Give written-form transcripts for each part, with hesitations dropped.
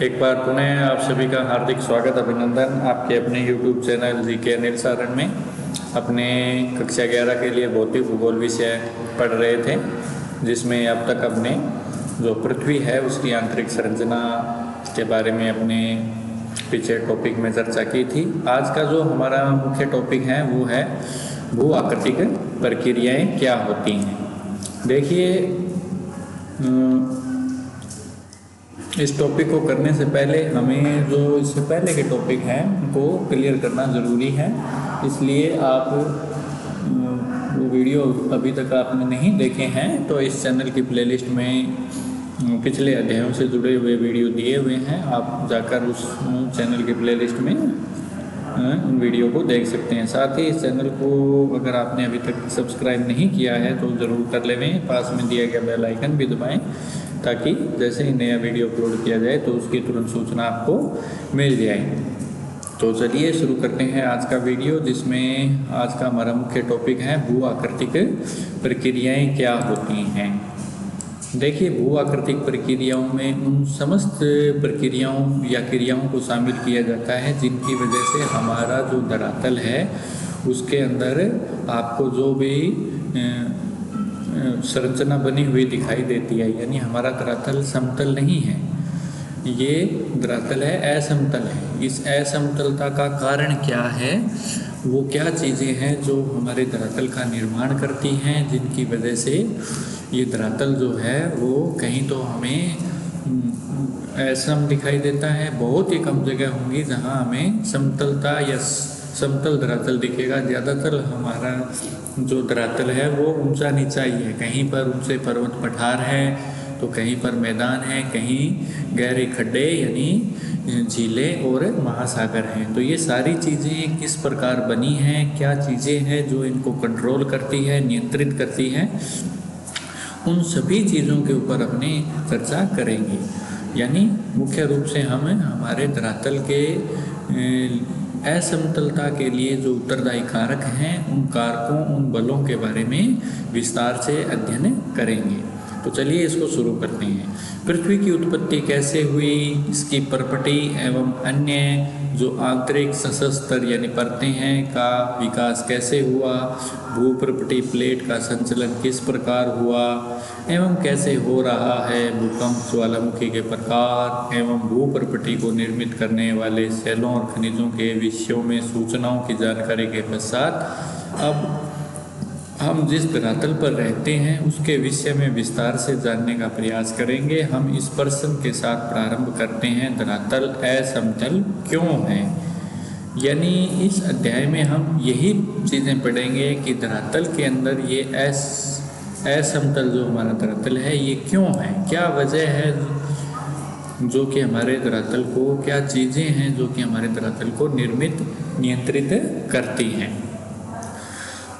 एक बार पुनः आप सभी का हार्दिक स्वागत अभिनंदन आपके अपने YouTube channel GK Anil Saran में। अपने कक्षा 11 के लिए भौतिक भूगोल विषय पढ़ रहे थे, जिसमें अब तक अपने जो पृथ्वी है उसकी आंतरिक संरचना के बारे में अपने पीछे टॉपिक में चर्चा की थी। आज का जो हमारा मुख्य टॉपिक है वो है भू आकृतिक प्रक्रियाएँ क्या होती हैं। देखिए, इस टॉपिक को करने से पहले हमें जो इससे पहले के टॉपिक हैं उनको क्लियर करना ज़रूरी है। इसलिए आप वो वीडियो अभी तक आपने नहीं देखे हैं तो इस चैनल की प्लेलिस्ट में पिछले अध्यायों से जुड़े हुए वीडियो दिए हुए हैं, आप जाकर उस चैनल की प्लेलिस्ट में उन वीडियो को देख सकते हैं। साथ ही इस चैनल को अगर आपने अभी तक सब्सक्राइब नहीं किया है तो ज़रूर कर लें, पास में दिया गया बेल आइकन भी दबाएं ताकि जैसे ही नया वीडियो अपलोड किया जाए तो उसकी तुरंत सूचना आपको मिल जाए। तो चलिए शुरू करते हैं आज का वीडियो, जिसमें आज का हमारा मुख्य टॉपिक है भू आकृतिक प्रक्रियाएँ क्या होती हैं। देखिए, भू आकृतिक प्रक्रियाओं में उन समस्त प्रक्रियाओं या क्रियाओं को शामिल किया जाता है जिनकी वजह से हमारा जो धरातल है उसके अंदर आपको जो भी संरचना बनी हुई दिखाई देती है, यानी हमारा धरातल समतल नहीं है, ये धरातल है असमतल है। इस असमतलता का कारण क्या है, वो क्या चीज़ें हैं जो हमारे धरातल का निर्माण करती हैं, जिनकी वजह से ये धरातल जो है वो कहीं तो हमें असम दिखाई देता है, बहुत ही कम जगह होंगी जहाँ हमें समतलता या समतल धरातल दिखेगा। ज़्यादातर हमारा जो धरातल है वो ऊंचा नीचा ही है, कहीं पर ऊंचे पर्वत पठार है तो कहीं पर मैदान है, कहीं गहरे खड्डे यानी झीलें और महासागर हैं। तो ये सारी चीज़ें किस प्रकार बनी हैं, क्या चीज़ें हैं जो इनको कंट्रोल करती है, नियंत्रित करती हैं, उन सभी चीज़ों के ऊपर अपने चर्चा करेंगे। यानी मुख्य रूप से हम हमारे धरातल के असमतलता के लिए जो उत्तरदायी कारक हैं उन कारकों, उन बलों के बारे में विस्तार से अध्ययन करेंगे। तो चलिए इसको शुरू करते हैं। पृथ्वी की उत्पत्ति कैसे हुई, इसकी परपटी एवं अन्य जो आंतरिक सशस्त्र यानी परतें हैं का विकास कैसे हुआ, भूप्रपटी प्लेट का संचलन किस प्रकार हुआ एवं कैसे हो रहा है, भूकंप, ज्वालामुखी के प्रकार एवं भूप्रपटी को निर्मित करने वाले सेलों और खनिजों के विषयों में सूचनाओं की जानकारी के पश्चात अब हम जिस धरातल पर रहते हैं उसके विषय में विस्तार से जानने का प्रयास करेंगे। हम इस प्रश्न के साथ प्रारंभ करते हैं, धरातल असमतल क्यों है। यानी इस अध्याय में हम यही चीज़ें पढ़ेंगे कि धरातल के अंदर ये असमतल जो हमारा धरातल है ये क्यों है, क्या वजह है जो कि हमारे धरातल को, क्या चीज़ें हैं जो कि हमारे धरातल को नियंत्रित करती हैं।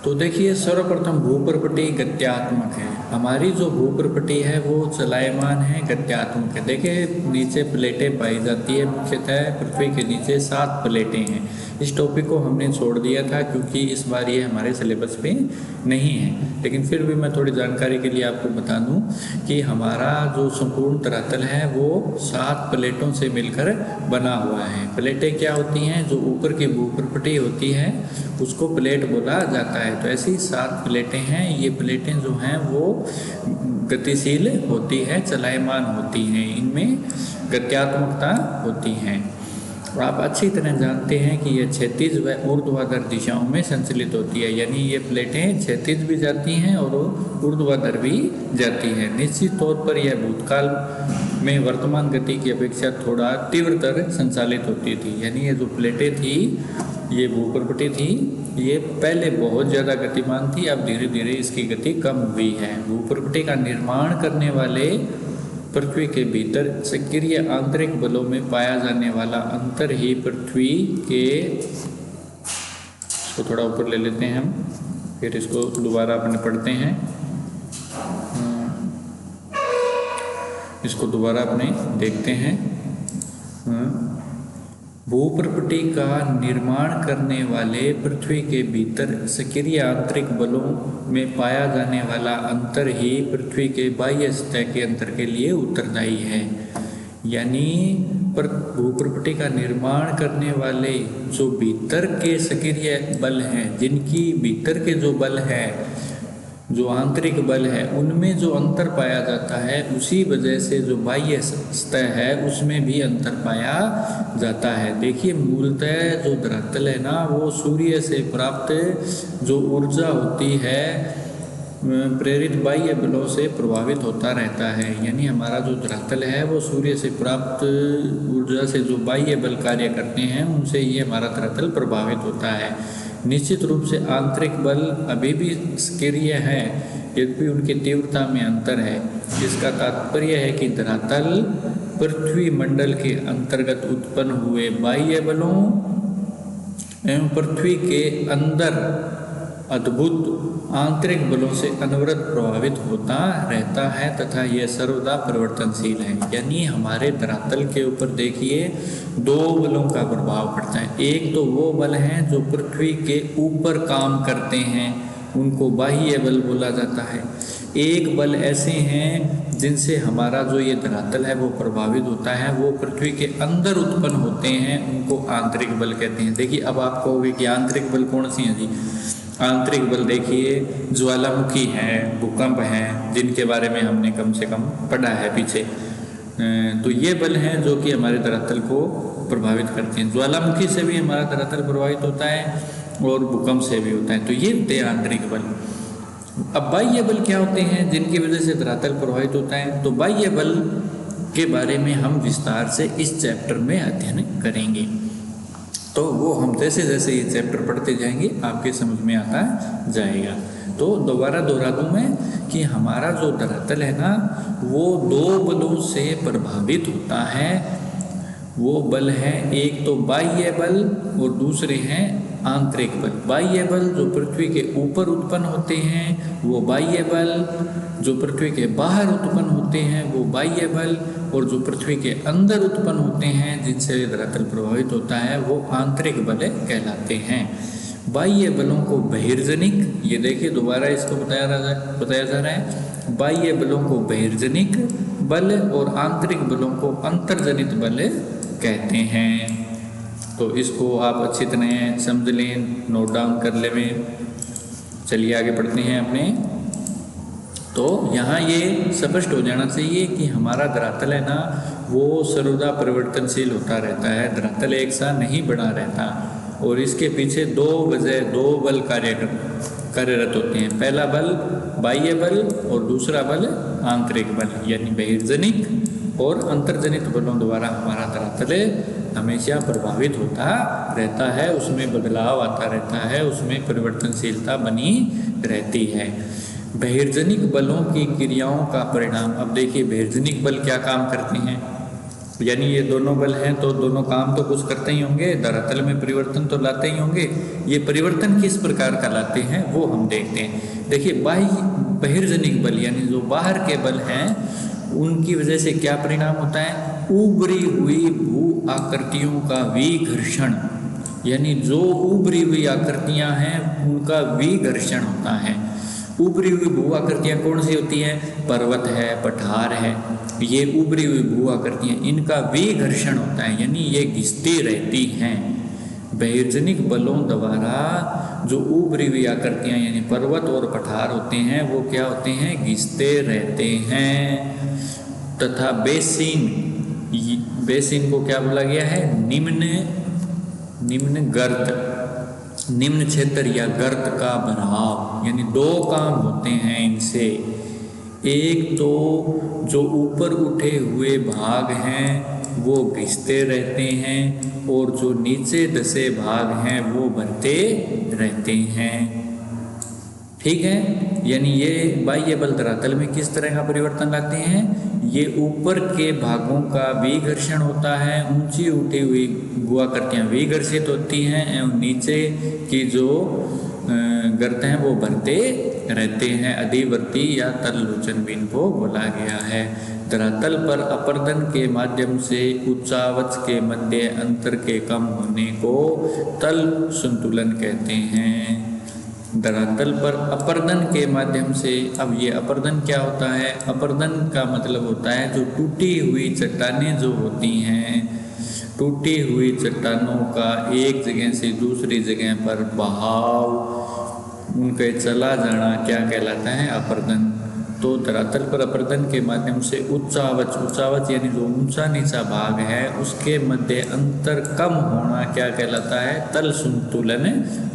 तो देखिए, सर्वप्रथम भूप्रपटी गत्यात्मक है। हमारी जो भूप्रपटी है वो चलायमान है, गत्यात्मक है। देखिए, नीचे प्लेटें पाई जाती है, मुख्यतः पृथ्वी के नीचे 7 प्लेटें हैं। इस टॉपिक को हमने छोड़ दिया था क्योंकि इस बार ये हमारे सिलेबस पे नहीं है, लेकिन फिर भी मैं थोड़ी जानकारी के लिए आपको बता दूं कि हमारा जो संपूर्ण धरातल है वो 7 प्लेटों से मिलकर बना हुआ है। प्लेटें क्या होती हैं, जो ऊपर की भूप्रपटी होती है उसको प्लेट बोला जाता है। तो ऐसी 7 प्लेटें हैं। ये प्लेटें जो हैं वो गतिशील होती है, चलायमान होती हैं, इनमें गत्यात्मकता होती हैं। आप अच्छी तरह जानते हैं कि ये क्षैतिज व ऊर्ध्वाधर दिशाओं में संचालित होती है, यानी ये प्लेटें क्षैतिज भी जाती हैं और ऊर्ध्वाधर भी जाती हैं। निश्चित तौर पर यह भूतकाल में वर्तमान गति की अपेक्षा थोड़ा तीव्रतर संचालित होती थी। यानी ये जो प्लेटें थी, ये भूप्रपटी थी, ये पहले बहुत ज़्यादा गतिमान थी, अब धीरे धीरे इसकी गति कम हुई है। भूप्रपटी का निर्माण करने वाले पृथ्वी के भीतर सक्रिय आंतरिक बलों में पाया जाने वाला अंतर ही पृथ्वी के, इसको थोड़ा ऊपर ले लेते हैं हम, फिर इसको दोबारा अपने पढ़ते हैं, इसको दोबारा अपने देखते हैं। भूप्रपटी का निर्माण करने वाले पृथ्वी के भीतर सक्रिय आंतरिक बलों में पाया जाने वाला अंतर ही पृथ्वी के बाह्य सतह के अंतर के लिए उत्तरदायी है। यानी पर भूप्रपट्टी का निर्माण करने वाले जो भीतर के सक्रिय बल हैं, जिनकी भीतर के जो बल हैं, जो आंतरिक बल है, उनमें जो अंतर पाया जाता है, उसी वजह से जो बाह्य सतह है उसमें भी अंतर पाया जाता है। देखिए मूलतः जो धरातल है ना, वो सूर्य से प्राप्त जो ऊर्जा होती है प्रेरित बाह्य बलों से प्रभावित होता रहता है। यानी हमारा जो धरातल है वो सूर्य से प्राप्त ऊर्जा से जो बाह्य बल कार्य करते हैं उनसे ये हमारा धरातल प्रभावित होता है। निश्चित रूप से आंतरिक बल अभी भी सक्रिय है, यद्यपि उनकी तीव्रता में अंतर है। इसका तात्पर्य है कि धरातल पृथ्वी मंडल के अंतर्गत उत्पन्न हुए बाह्य बलों एवं पृथ्वी के अंदर अद्भुत आंतरिक बलों से अनवरत प्रभावित होता रहता है तथा यह सर्वदा परिवर्तनशील है। यानी हमारे धरातल के ऊपर देखिए दो बलों का प्रभाव पड़ता है। एक तो वो बल हैं जो पृथ्वी के ऊपर काम करते हैं, उनको बाह्य बल बोला जाता है। एक बल ऐसे हैं जिनसे हमारा जो ये धरातल है वो प्रभावित होता है, वो पृथ्वी के अंदर उत्पन्न होते हैं, उनको आंतरिक बल कहते हैं। देखिए अब आप कहोगे कि आंतरिक बल कौन सी हैं जी? आंतरिक बल देखिए ज्वालामुखी हैं, भूकंप हैं, जिनके बारे में हमने कम से कम पढ़ा है पीछे। तो ये बल हैं जो कि हमारे धरातल को प्रभावित करते हैं। ज्वालामुखी से भी हमारा धरातल प्रभावित होता है और भूकंप से भी होता है। तो ये होते हैं आंतरिक बल। अब बाह्य बल क्या होते हैं जिनकी वजह से धरातल प्रभावित होता है? तो बाह्य बल के बारे में हम विस्तार से इस चैप्टर में अध्ययन करेंगे। तो वो हम जैसे जैसे ये चैप्टर पढ़ते जाएंगे आपके समझ में आता जाएगा। तो दोबारा दोहरा दूँ मैं कि हमारा जो धरातल है ना, वो दो बलों से प्रभावित होता है। वो बल हैं एक तो बाह्य बल और दूसरे हैं आंतरिक बल। बाह्य बल जो पृथ्वी के ऊपर उत्पन्न होते हैं वो बाह्य बल, जो पृथ्वी के बाहर उत्पन्न होते हैं वो बाह्य बल, और जो पृथ्वी के अंदर उत्पन्न होते हैं जिनसे धरातल प्रभावित होता है वो आंतरिक बल कहलाते हैं। बाह्य बलों को बहिर्जनिक, ये देखिए दोबारा इसको बताया जा रहा है, बाह्य बलों को बहिर्जनिक बल और आंतरिक बलों को अंतर्जनित बल कहते हैं। तो इसको आप अच्छी तरह समझ लें, नोट डाउन कर ले में। चलिए आगे पढ़ते हैं अपने। तो यहाँ ये स्पष्ट हो जाना चाहिए कि हमारा धरातल है ना, वो सर्वदा परिवर्तनशील होता रहता है। धरातल एक सा नहीं बना रहता और इसके पीछे दो बल कार्यरत होते हैं। पहला बल बाह्य बल और दूसरा बल आंतरिक बल, यानी बहिर्जनिक और अंतर्जनित बलों द्वारा हमारा धरातल हमेशा प्रभावित होता रहता है, उसमें बदलाव आता रहता है, उसमें परिवर्तनशीलता बनी रहती है। बहिर्जनिक बलों की क्रियाओं का परिणाम, अब देखिए बहिर्जनिक बल क्या काम करते हैं, यानी ये दोनों बल हैं तो दोनों काम तो कुछ करते ही होंगे, धरातल में परिवर्तन तो लाते ही होंगे। ये परिवर्तन किस प्रकार का लाते हैं वो हम देखते हैं। देखिए बहिर्जनिक बल यानी जो बाहर के बल हैं उनकी वजह से क्या परिणाम होता है? उभरी हुई भू आकृतियों का विघर्षण, यानी जो उभरी हुई आकृतियां हैं उनका विघर्षण होता है। उभरी हुई भू आकृतियां कौन सी होती हैं? पर्वत है, पठार है, ये उभरी हुई भू आकृतियां, इनका विघर्षण होता है, यानी ये घिसती रहती हैं। बहिर्जनिक बलों द्वारा जो उभरी हुई आकृतियां यानी पर्वत और पठार होते हैं वो क्या होते हैं? घिसते रहते हैं। तथा बेसिन को क्या बोला गया है? निम्न गर्त, निम्न क्षेत्र या गर्त का भराव, यानी दो काम होते हैं इनसे। एक तो जो ऊपर उठे हुए भाग हैं वो घिसते रहते हैं और जो नीचे धसे भाग हैं वो भरते रहते हैं। ठीक है, यानी ये बाह्य बल धरातल में किस तरह का परिवर्तन लाते हैं? ये ऊपर के भागों का विघर्षण होता है, ऊंची उठी हुई भूआकृतियां विघर्षित होती हैं एवं नीचे की जो गर्त हैं वो भरते रहते हैं। अधिवर्ती या तललोचन भी इनको बोला गया है। धरातल पर अपर्दन के माध्यम से उच्चावच के मध्य अंतर के कम होने को तल संतुलन कहते हैं। धरातल पर अपर्दन के माध्यम से, अब ये अपर्दन क्या होता है? अपर्दन का मतलब होता है जो टूटी हुई चट्टानें जो होती हैं टूटी हुई चट्टानों का एक जगह से दूसरी जगह पर बहाव, उनके चला जाना क्या कहलाता है? अपर्दन। तो धरातल पर अपर्दन के माध्यम से उच्चावच यानी जो ऊंचा नीचा भाग है उसके मध्य अंतर कम होना क्या कहलाता है? तल संतुलन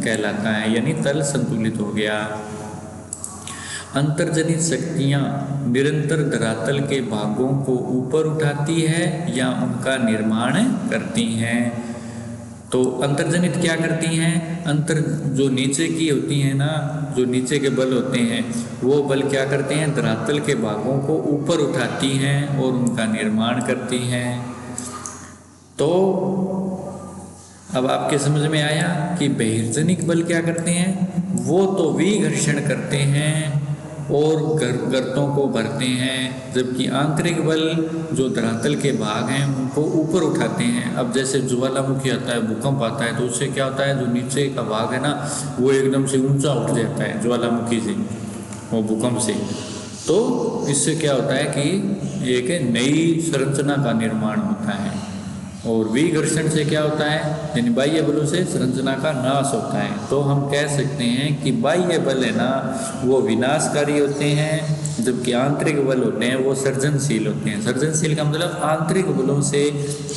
कहलाता है, यानी तल संतुलित हो गया। अंतर्जनित शक्तियाँ निरंतर धरातल के भागों को ऊपर उठाती है या उनका निर्माण करती हैं। तो अंतर्जनित क्या करती हैं? अंतर जो नीचे की होती हैं ना, जो नीचे के बल होते हैं वो बल क्या करते हैं? धरातल के भागों को ऊपर उठाती हैं और उनका निर्माण करती हैं। तो अब आपके समझ में आया कि बहिर्जनिक बल क्या करते हैं? वो तो विघर्षण करते हैं और गर्तों को भरते हैं, जबकि आंतरिक बल जो धरातल के भाग हैं उनको ऊपर उठाते हैं। अब जैसे ज्वालामुखी आता है, भूकंप आता है, तो उससे क्या होता है? जो नीचे का भाग है ना वो एकदम से ऊंचा उठ जाता है ज्वालामुखी से, वो भूकंप से। तो इससे क्या होता है कि एक नई संरचना का निर्माण होता है। और विघर्षण से क्या होता है? यानी बाह्य बलों से संरचना का नाश होता है। तो हम कह सकते हैं कि बाह्य बल है ना वो विनाशकारी होते हैं, जबकि आंतरिक बल होते हैं वो सृजनशील होते हैं। सृजनशील का मतलब आंतरिक बलों से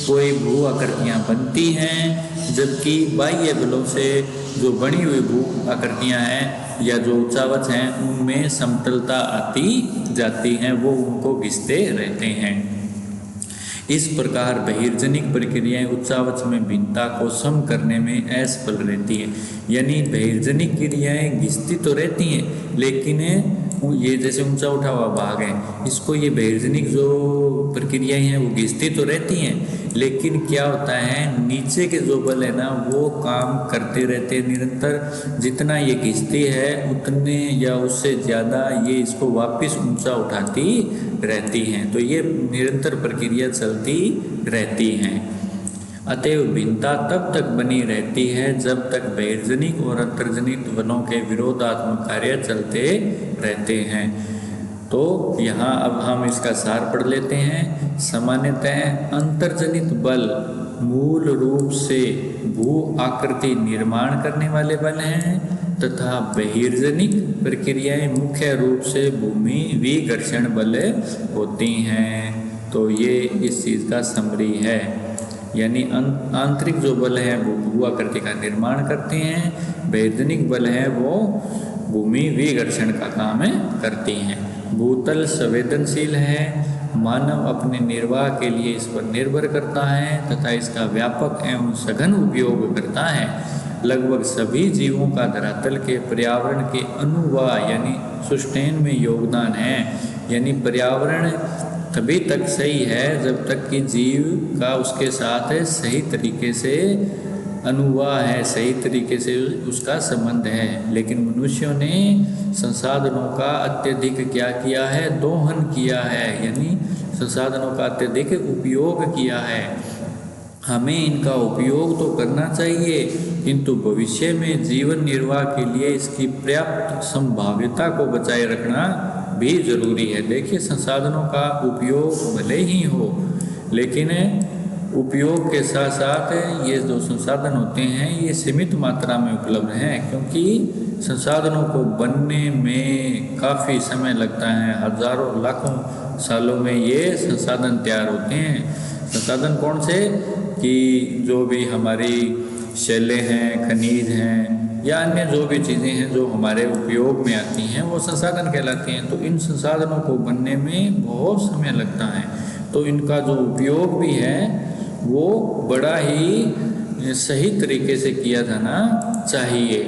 कोई भू आकृतियाँ बनती हैं, जबकि बाह्य बलों से जो बनी हुई भू आकृतियाँ हैं या जो उच्चावच हैं उनमें समतलता आती जाती हैं, वो उनको घिसते रहते हैं। इस प्रकार बहिर्जनिक प्रक्रियाएं उच्चावच में भिन्नता को सम करने में असफल रहती हैं। यानी बहिर्जनिक क्रियाएं घिसती तो रहती हैं, लेकिन ये जैसे ऊंचा उठा हुआ भाग है, इसको ये बहिर्जनिक जो प्रक्रियाएं हैं वो घिसती तो रहती हैं, लेकिन क्या होता है नीचे के जो बल है ना वो काम करते रहते हैं निरंतर। जितना ये घिसती है उतने या उससे ज़्यादा ये इसको वापस ऊंचा उठाती रहती हैं। तो ये निरंतर प्रक्रिया चलती रहती हैं। अतएव भिन्नता तब तक बनी रहती है जब तक बहिर्जनिक और अंतर्जनिक बलों के विरोधात्मक कार्य चलते रहते हैं। तो यहाँ अब हम इसका सार पढ़ लेते हैं। सामान्यतः अंतर्जनित बल मूल रूप से भू आकृति निर्माण करने वाले बल हैं तथा बहिर्जनिक प्रक्रियाएं मुख्य रूप से भूमि विघर्षण बल होती हैं। तो ये इस चीज़ का समरी है। यानी आंतरिक जो बल है वो भू आकृति का निर्माण करते हैं, बहिर्जनिक बल है वो भूमि विघर्षण का काम करती हैं। भूतल संवेदनशील है, मानव अपने निर्वाह के लिए इस पर निर्भर करता है तथा इसका व्यापक एवं सघन उपयोग करता है। लगभग सभी जीवों का धरातल के पर्यावरण के अनुवाह यानी सस्टेन में योगदान है। यानी पर्यावरण तभी तक सही है जब तक कि जीव का उसके साथ सही तरीके से अनुवाह है, सही तरीके से उसका संबंध है। लेकिन मनुष्यों ने संसाधनों का अत्यधिक क्या किया है? दोहन किया है, यानी संसाधनों का अत्यधिक उपयोग किया है। हमें इनका उपयोग तो करना चाहिए, किंतु भविष्य में जीवन निर्वाह के लिए इसकी पर्याप्त संभाव्यता को बचाए रखना भी जरूरी है। देखिए, संसाधनों का उपयोग भले ही हो, लेकिन उपयोग के साथ साथ ये जो संसाधन होते हैं ये सीमित मात्रा में उपलब्ध हैं, क्योंकि संसाधनों को बनने में काफ़ी समय लगता है। हजारों लाखों सालों में ये संसाधन तैयार होते हैं। संसाधन कौन से? कि जो भी हमारी शैलें हैं, खनिज हैं या अन्य जो भी चीज़ें हैं जो हमारे उपयोग में आती हैं वो संसाधन कहलाती हैं। तो इन संसाधनों को बनने में बहुत समय लगता है, तो इनका जो उपयोग भी है वो बड़ा ही सही तरीके से किया जाना चाहिए।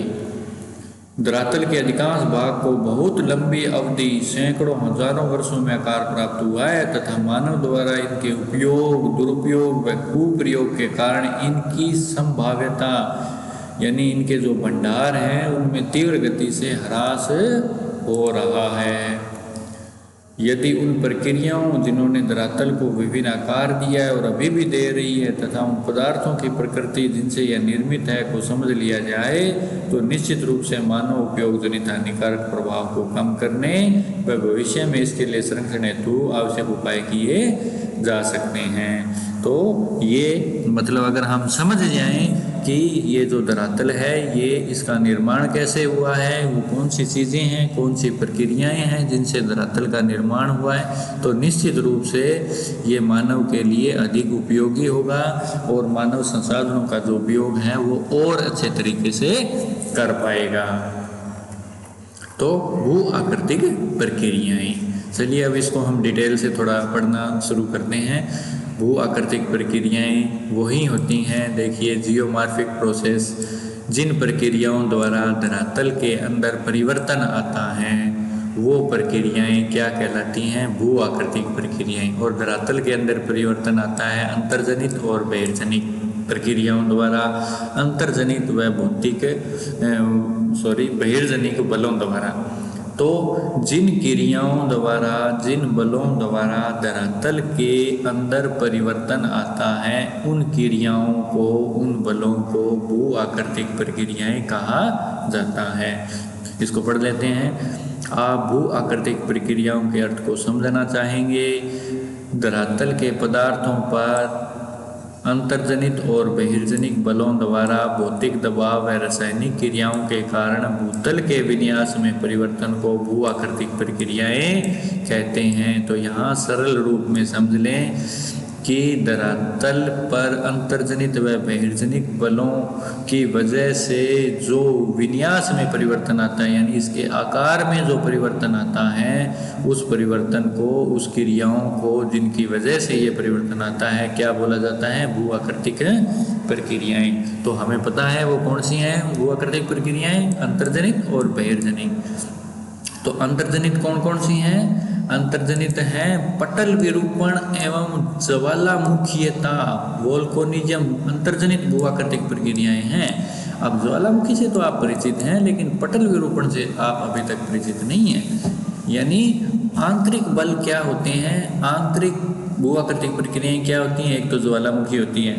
धरातल के अधिकांश भाग को बहुत लंबी अवधि सैकड़ों हजारों वर्षों में आकार प्राप्त हुआ है तथा मानव द्वारा इनके उपयोग, दुरुपयोग व कुप्रयोग के कारण इनकी संभाव्यता यानी इनके जो भंडार हैं उनमें तीव्र गति से ह्रास हो रहा है। यदि उन प्रक्रियाओं जिन्होंने धरातल को विभिन्न आकार दिया है और अभी भी दे रही है तथा उन पदार्थों की प्रकृति जिनसे यह निर्मित है को समझ लिया जाए तो निश्चित रूप से मानव उपयोग जनित हानिकारक प्रभाव को कम करने व भविष्य में इसके लिए संरक्षण हेतु आवश्यक उपाय किए जा सकते हैं। तो ये मतलब अगर हम समझ जाएं कि ये जो धरातल है ये इसका निर्माण कैसे हुआ है, वो कौन सी चीज़ें हैं, कौन सी प्रक्रियाएं हैं जिनसे धरातल का निर्माण हुआ है, तो निश्चित रूप से ये मानव के लिए अधिक उपयोगी होगा और मानव संसाधनों का जो उपयोग है वो और अच्छे तरीके से कर पाएगा। तो भू आकृतिक प्रक्रियाएं, चलिए अब इसको हम डिटेल से थोड़ा पढ़ना शुरू करते हैं। भू आकृतिक प्रक्रियाएं वही होती हैं, देखिए, जियोमॉर्फिक प्रोसेस, जिन प्रक्रियाओं द्वारा धरातल के अंदर परिवर्तन आता है वो प्रक्रियाएं क्या कहलाती हैं, भू आकृतिक प्रक्रियाएं। और धरातल के अंदर परिवर्तन आता है अंतर्जनित और बहिर्जनित प्रक्रियाओं द्वारा, अंतर्जनित व भौतिक बहिर्जनिक बलों द्वारा। तो जिन क्रियाओं द्वारा, जिन बलों द्वारा धरातल के अंदर परिवर्तन आता है उन क्रियाओं को, उन बलों को भू आकृतिक प्रक्रियाएं कहा जाता है। इसको पढ़ लेते हैं। आप भू आकृतिक प्रक्रियाओं के अर्थ को समझना चाहेंगे। धरातल के पदार्थों पर अंतर्जनित और बहिर्जनिक बलों द्वारा भौतिक दबाव व रासायनिक क्रियाओं के कारण भूतल के विन्यास में परिवर्तन को भू आकृतिक प्रक्रियाएं कहते हैं। तो यहाँ सरल रूप में समझ लें कि धरातल पर अंतर्जनित व बहिर्जनिक बलों की वजह से जो विन्यास में परिवर्तन आता है, यानी इसके आकार में जो परिवर्तन आता है, उस परिवर्तन को, उस क्रियाओं को जिनकी वजह से ये परिवर्तन आता है क्या बोला जाता है, भू आकृतिक प्रक्रियाएं। तो हमें पता है वो कौन सी हैं भू आकृतिक प्रक्रियाएं, अंतर्जनित और बहिर्जनिक। तो अंतर्जनित कौन कौन सी हैं? अंतर्जनित है पटल विरूपण एवं ज्वालामुखीयता, वोल्कोनिज्म, अंतर्जनित भू आकृतिक प्रक्रियाएं हैं। अब ज्वालामुखी से तो आप परिचित हैं, लेकिन पटल विरूपण से आप अभी तक परिचित नहीं हैं। यानी आंतरिक बल क्या होते हैं, आंतरिक भू आकृतिक प्रक्रियाएं क्या होती हैं? एक तो ज्वालामुखी होती है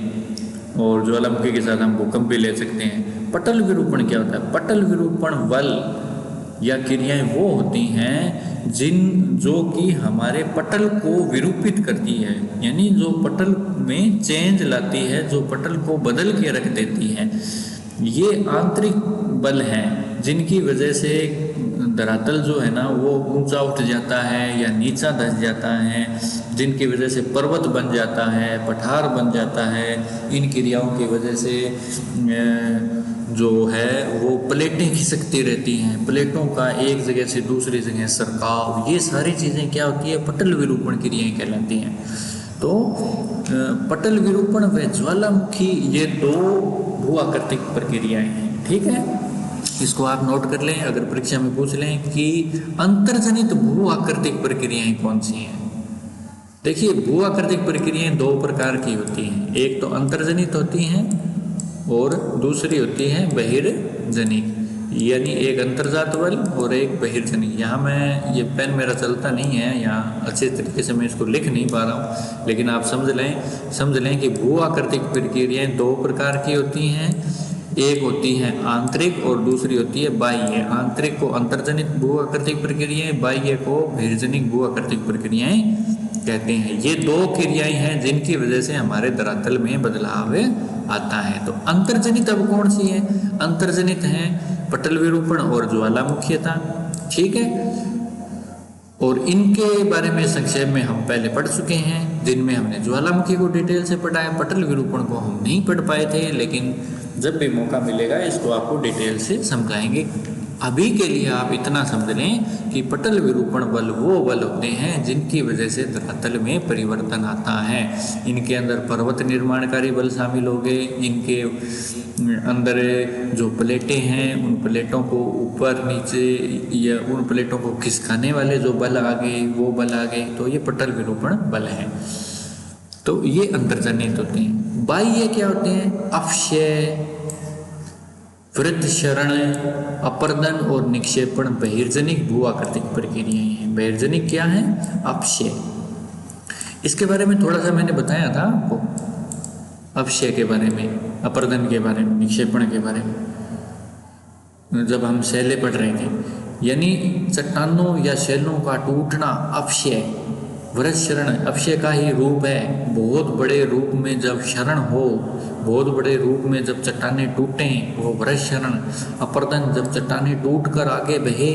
और ज्वालामुखी के साथ हम भूकंप भी ले सकते हैं। पटल विरूपण क्या होता है? पटल विरूपण बल या क्रियाएं वो होती हैं जो कि हमारे पटल को विरूपित करती है, यानी जो पटल में चेंज लाती है, जो पटल को बदल के रख देती है। ये आंतरिक बल हैं जिनकी वजह से धरातल जो है ना वो ऊंचा उठ जाता है या नीचा धंस जाता है, जिनकी वजह से पर्वत बन जाता है, पठार बन जाता है। इन क्रियाओं की वजह से जो है वो प्लेटें खिसकती रहती हैं, प्लेटों का एक जगह से दूसरी जगह सरकाव, ये सारी चीज़ें क्या होती है, पटल विरूपण क्रियाएं कहलाती हैं। तो पटल विरूपण व ज्वालामुखी ये दो भू आकृतिक प्रक्रियाएं हैं। ठीक है, इसको आप नोट कर लें, अगर परीक्षा में पूछ लें कि अंतर्जनित भू आकृतिक प्रक्रियाएं कौन सी हैं। देखिए, भू आकृतिक प्रक्रियाएं दो प्रकार की होती हैं, एक तो अंतर्जनित होती हैं और दूसरी होती है बहिर्जनिक, यानी एक अंतर्जात बल और एक बहिर्जनिक। यहाँ मैं ये पेन मेरा चलता नहीं है, यहाँ अच्छे तरीके से मैं इसको लिख नहीं पा रहा हूँ, लेकिन आप समझ लें कि भू आकृतिक प्रक्रियाएं दो प्रकार की होती हैं, एक होती है आंतरिक और दूसरी होती है बाह्य। आंतरिक को अंतर्जनित भू आकृतिक प्रक्रियाएं, बाह्य को बहिर्जनिक भू आकृतिक प्रक्रियाएं कहते हैं। ये दो क्रियाएं हैं जिनकी वजह से हमारे धरातल में बदलाव आता है। तो अंतर्जनित अब कौन सी है? अंतर्जनित है पटल विरूपण और ज्वालामुखीयता। ठीक है, और इनके बारे में संक्षेप में हम पहले पढ़ चुके हैं, जिनमें हमने ज्वालामुखी को डिटेल से पढ़ा है, पटल विरूपण को हम नहीं पढ़ पाए थे, लेकिन जब भी मौका मिलेगा इसको आपको डिटेल से समझाएंगे। अभी के लिए आप इतना समझ लें कि पटल विरूपण बल वो बल होते हैं जिनकी वजह से धरातल में परिवर्तन आता है। इनके अंदर पर्वत निर्माणकारी बल शामिल हो गए, इनके अंदर जो प्लेटें हैं उन प्लेटों को ऊपर नीचे या उन प्लेटों को खिसकाने वाले जो बल आ गए वो बल आ गए, तो ये पटल विरूपण बल है। तो ये अंतर्जनित होते हैं। बाह्य क्या होते हैं? अपक्षय, वृद्धशरण, अपर्दन और निक्षेपण बहिर्जनिक भू आकृतिक प्रक्रियाएं हैं। बहिर्जनिक क्या है? अपक्षय। इसके बारे में थोड़ा सा मैंने बताया था आपको, अपक्षय के बारे में, अपर्दन के बारे में, निक्षेपण के बारे में, जब हम शैलें पढ़ रहे थे। यानी चट्टानों या शैलों का टूटना अपक्षय, वरस शरण अपशय का ही रूप है। बहुत बड़े रूप में जब शरण हो, बहुत बड़े रूप में जब चट्टानें टूटें, वो वरस शरण। अपर्दन, जब चट्टानें टूट कर आगे बहे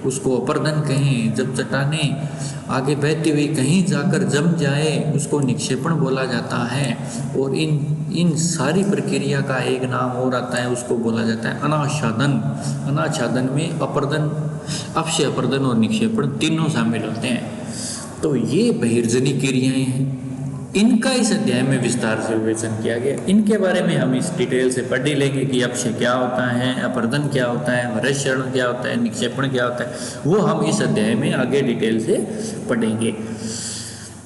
उसको अपर्दन कहें। जब चट्टानें आगे बहती हुई कहीं जाकर जम जाए उसको निक्षेपण बोला जाता है। और इन सारी प्रक्रिया का एक नाम और आता है, उसको बोला जाता है अनाच्छादन। अनाच्छादन में अपर्दन, अपशय, अपर्दन और निक्षेपण तीनों शामिल होते हैं। तो ये बहिर्जनिक क्रियाएं हैं, इनका इस अध्याय में विस्तार से विवेचन किया गया। इनके बारे में हम इस डिटेल से पढ़ ही लेंगे कि अपशय क्या होता है, अपर्दन क्या होता है, वरस शरण क्या होता है, निक्षेपण क्या होता है, वो हम इस अध्याय में आगे डिटेल से पढ़ेंगे।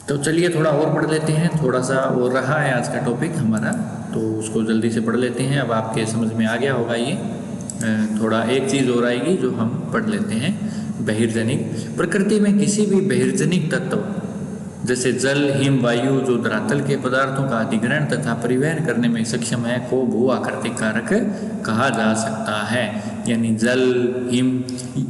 तो चलिए थोड़ा और पढ़ लेते हैं, थोड़ा सा और रहा है आज का टॉपिक हमारा, तो उसको जल्दी से पढ़ लेते हैं। अब आपके समझ में आ गया होगा ये, थोड़ा एक चीज़ और आएगी जो हम पढ़ लेते हैं। बहिर्जनिक, प्रकृति में किसी भी बहिर्जनिक तत्व जैसे जल, हिम, वायु जो धरातल के पदार्थों का अधिग्रहण तथा परिवहन करने में सक्षम है को भू आकृतिक कारक कहा जा सकता है। यानी जल, हिम,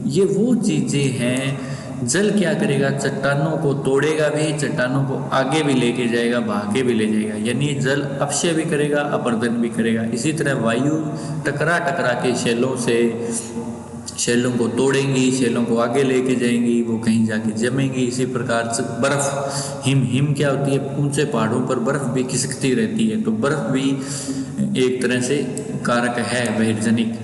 ये वो चीज़ें हैं। जल क्या करेगा, चट्टानों को तोड़ेगा भी, चट्टानों को आगे भी लेके जाएगा, भागे भी ले जाएगा, यानी जल अपशय भी करेगा, अपर्दन भी करेगा। इसी तरह वायु टकरा टकरा के शैलों को तोड़ेंगी, शैलों को आगे लेके जाएंगी, वो कहीं जाके जमेंगी। इसी प्रकार से बर्फ, हिम क्या होती है, ऊंचे पहाड़ों पर बर्फ भी खिसकती रहती है, तो बर्फ भी एक तरह से कारक है बहिर्जनिक।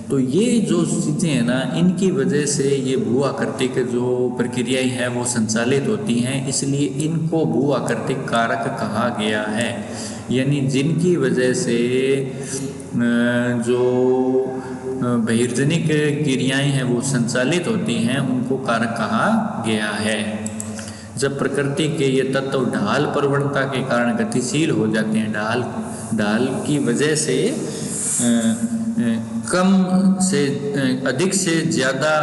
तो ये जो चीज़ें हैं ना, इनकी वजह से ये भू आकृतिक जो प्रक्रियाएं हैं वो संचालित होती हैं, इसलिए इनको भू आकृतिक कारक कहा गया है। यानी जिनकी वजह से जो बहिर्जनिक क्रियाएं हैं वो संचालित होती हैं, उनको कारक कहा गया है। जब प्रकृति के ये तत्व ढाल प्रवणता के कारण गतिशील हो जाते हैं, ढाल की वजह से कम से अधिक से ज़्यादा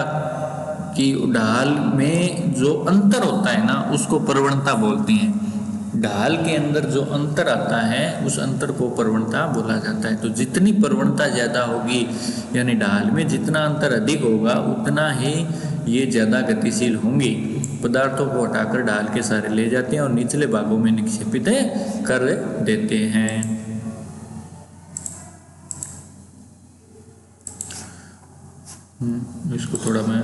की ढाल में जो अंतर होता है ना, उसको प्रवणता बोलते हैं। ढाल के अंदर जो अंतर आता है उस अंतर को प्रवणता बोला जाता है। तो जितनी प्रवणता ज़्यादा होगी, यानी ढाल में जितना अंतर अधिक होगा, उतना ही ये ज़्यादा गतिशील होंगी। पदार्थों को हटाकर ढाल के सहारे ले जाते हैं और निचले भागों में निक्षेपित कर देते हैं। इसको थोड़ा मैं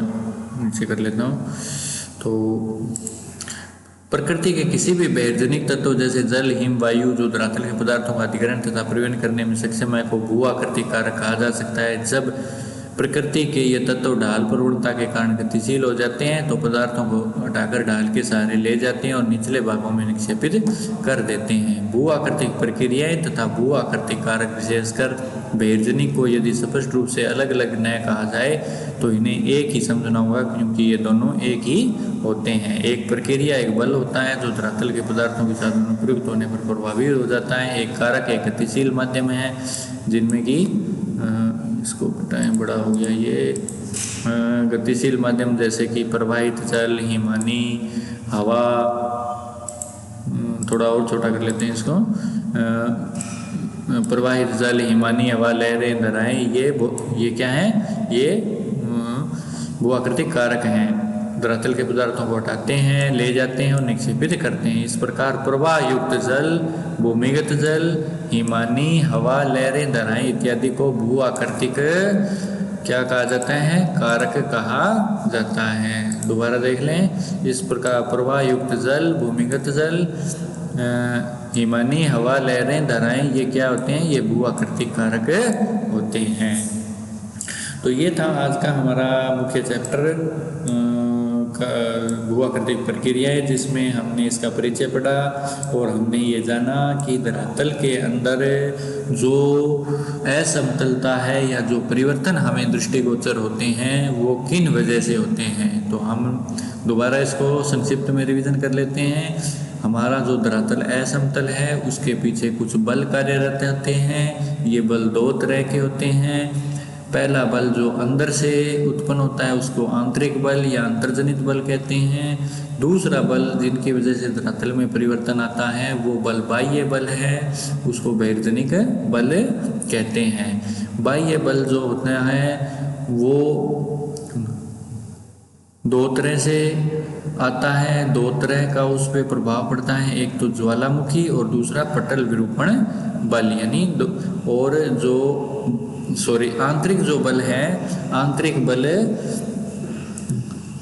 नीचे कर लेता हूँ। तो प्रकृति के किसी भी बहिर्जनिक तत्व जैसे जल, हिम, वायु जो धरातल के पदार्थों का अधिग्रहण तथा परिवहन करने में सक्षम है को भू आकृतिक कारक कहा जा सकता है। जब प्रकृति के ये तत्व ढाल प्रवणता के कारण गतिशील हो जाते हैं तो पदार्थों को हटाकर ढाल के सहारे ले जाते हैं और निचले भागों में निक्षेपित कर देते हैं। भू आकृतिक प्रक्रियाएं तथा भू आकृतिक कारक विशेषकर बहिर्जनिक को यदि स्पष्ट रूप से अलग अलग न कहा जाए तो इन्हें एक ही समझना होगा, क्योंकि ये दोनों एक ही होते हैं। एक प्रक्रिया, एक बल होता है जो धरातल के पदार्थों के साथ अनुप्रयुक्त होने पर प्रभावित हो जाता है। एक कारक एक गतिशील माध्यम है, जिनमें कि इसको टाइम बड़ा हो गया, ये गतिशील माध्यम जैसे कि प्रवाहित जल, हिमानी हवा, थोड़ा और छोटा कर लेते हैं इसको, प्रवाहित जल, हिमानी हवा, लहरें, धाराएं, ये क्या है, ये भू आकृतिक कारक हैं। धरातल के पदार्थों को हटाते हैं, ले जाते हैं और निक्षेपित करते हैं। इस प्रकार प्रवाह युक्त जल, भूमिगत जल, हिमानी हवा, लहरें, धाराएं इत्यादि को भू आकृतिक क्या कहा जाता है, कारक कहा जाता है। दोबारा देख लें, इस प्रकार प्रवाह युक्त जल, भूमिगत जल, हिमानी हवा, लहरें, धाराएं, ये क्या होते हैं, ये भू आकृतिक कारक होते हैं। तो ये था आज का हमारा मुख्य चैप्टर भू आकृतिक प्रक्रियाएं, जिसमें हमने इसका परिचय पढ़ा और हमने ये जाना कि धरातल के अंदर जो असमतलता है या जो परिवर्तन हमें दृष्टिगोचर होते हैं वो किन वजह से होते हैं। तो हम दोबारा इसको संक्षिप्त में रिवीजन कर लेते हैं। हमारा जो धरातल असमतल है उसके पीछे कुछ बल कार्यरत होते हैं। ये बल दो तरह के होते हैं। पहला बल जो अंदर से उत्पन्न होता है उसको आंतरिक बल या अंतर्जनित बल कहते हैं। दूसरा बल जिनकी वजह से धरातल में परिवर्तन आता है वो बल बाह्य बल है, उसको बहिर्जनिक बल कहते हैं। बाह्य बल जो होता है वो दो तरह से आता है, दो तरह का उस पर प्रभाव पड़ता है, एक तो ज्वालामुखी और दूसरा पटल विरूपण बल, यानी और जो आंतरिक जो बल है, आंतरिक बल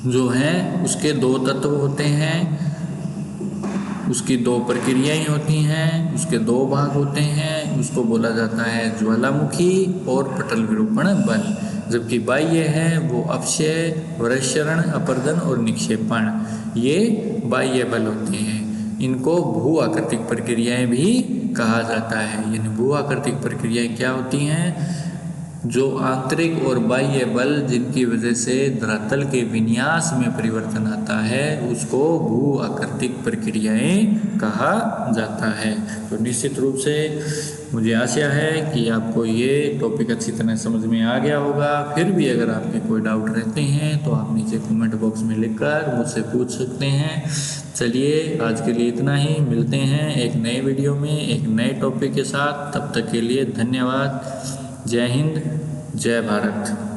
जो है उसके दो तत्व होते हैं, उसकी दो प्रक्रियाएं होती हैं, उसके दो भाग होते हैं, उसको बोला जाता है ज्वालामुखी और पटल विरूपण बल। जबकि बाह्य है वो अपक्षय, वृषण, अपर्दन और निक्षेपण, ये बाह्य बल होते हैं। इनको भू आकृतिक प्रक्रियाएं भी कहा जाता है। यानी भू आकृतिक प्रक्रियाएं क्या होती हैं? जो आंतरिक और बाह्य बल जिनकी वजह से धरातल के विन्यास में परिवर्तन आता है उसको भू आकृतिक प्रक्रियाएं कहा जाता है। तो निश्चित रूप से मुझे आशा है कि आपको ये टॉपिक अच्छी तरह समझ में आ गया होगा। फिर भी अगर आपके कोई डाउट रहते हैं तो आप नीचे कमेंट बॉक्स में लिखकर मुझसे पूछ सकते हैं। चलिए आज के लिए इतना ही, मिलते हैं एक नए वीडियो में एक नए टॉपिक के साथ। तब तक के लिए धन्यवाद। जय हिंद, जय भारत।